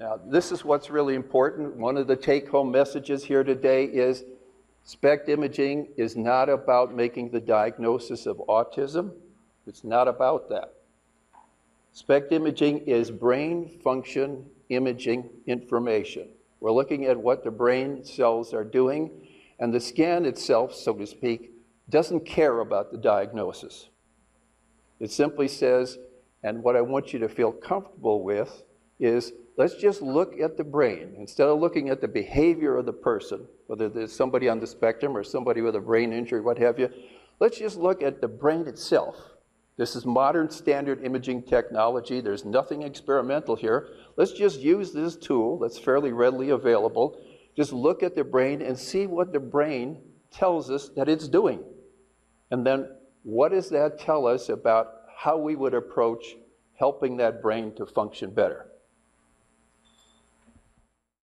Now, this is what's really important. One of the take-home messages here today is SPECT imaging is not about making the diagnosis of autism. It's not about that. SPECT imaging is brain function imaging information. We're looking at what the brain cells are doing, and the scan itself, so to speak, doesn't care about the diagnosis. It simply says, and what I want you to feel comfortable with is, let's just look at the brain. Instead of looking at the behavior of the person, whether there's somebody on the spectrum or somebody with a brain injury, what have you, let's just look at the brain itself. This is modern standard imaging technology. There's nothing experimental here. Let's just use this tool that's fairly readily available. Just look at the brain and see what the brain tells us that it's doing. And then what does that tell us about how we would approach helping that brain to function better?